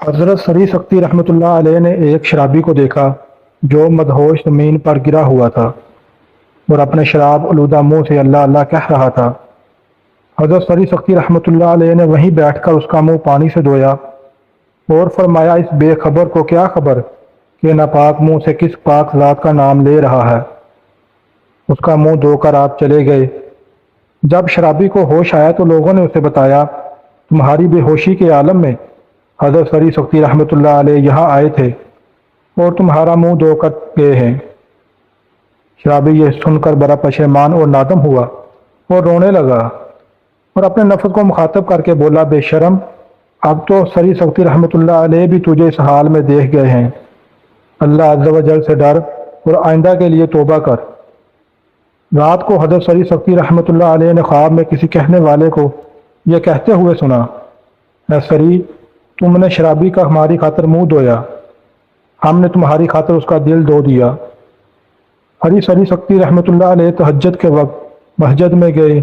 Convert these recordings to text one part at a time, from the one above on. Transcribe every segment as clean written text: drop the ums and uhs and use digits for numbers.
حضرت سری سختی رحمۃ اللہ علیہ نے ایک شرابی کو دیکھا جو مدہوش زمین پر گرا ہوا تھا اور اپنے شراب آلودہ منہ سے اللہ اللہ کہہ رہا تھا۔ حضرت سری سختی رحمۃ اللہ علیہ نے وہیں بیٹھ کر اس کا منہ پانی سے دھویا اور فرمایا، اس بے خبر کو کیا خبر کہ ناپاک منہ سے کس پاک ذات کا نام لے رہا ہے۔ اس کا منہ دھو کر آپ چلے گئے۔ جب شرابی کو ہوش آیا تو لوگوں نے اسے بتایا، تمہاری بے ہوشی کے عالم میں حضرت سری سختی رحمۃ اللہ علیہ یہاں آئے تھے اور تمہارا منہ دھو کر گئے ہیں۔ شرابی یہ سن کر بڑا پشیمان اور نادم ہوا اور رونے لگا اور اپنے نفس کو مخاطب کر کے بولا، بے شرم، اب تو سری سختی رحمۃ اللہ علیہ بھی تجھے اس حال میں دیکھ گئے ہیں۔ اللہ عز و جل سے ڈر اور آئندہ کے لیے توبہ کر۔ رات کو حضرت سری سختی رحمۃ اللہ علیہ نے خواب میں کسی کہنے والے کو یہ کہتے ہوئے سنا، اے سری، تم نے شرابی کا ہماری خاطر منہ دھویا، ہم نے تمہاری خاطر اس کا دل دھو دیا۔ حضرت سری سختی رحمۃ اللہ علیہ تہجد کے وقت مسجد میں گئے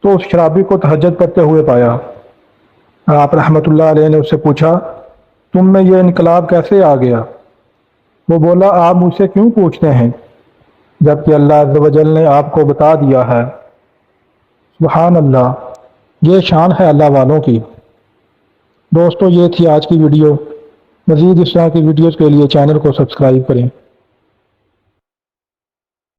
تو اس شرابی کو تہجد پڑھتے ہوئے پایا۔ آپ رحمۃ اللہ علیہ نے اس سے پوچھا، تم میں یہ انقلاب کیسے آ گیا؟ وہ بولا، آپ مجھ سے کیوں پوچھتے ہیں جبکہ اللہ عز و جل نے آپ کو بتا دیا ہے۔ سبحان اللہ، یہ شان ہے اللہ والوں کی۔ دوستو، یہ تھی آج کی ویڈیو۔ مزید اس طرح کی ویڈیوز کے لیے چینل کو سبسکرائب کریں۔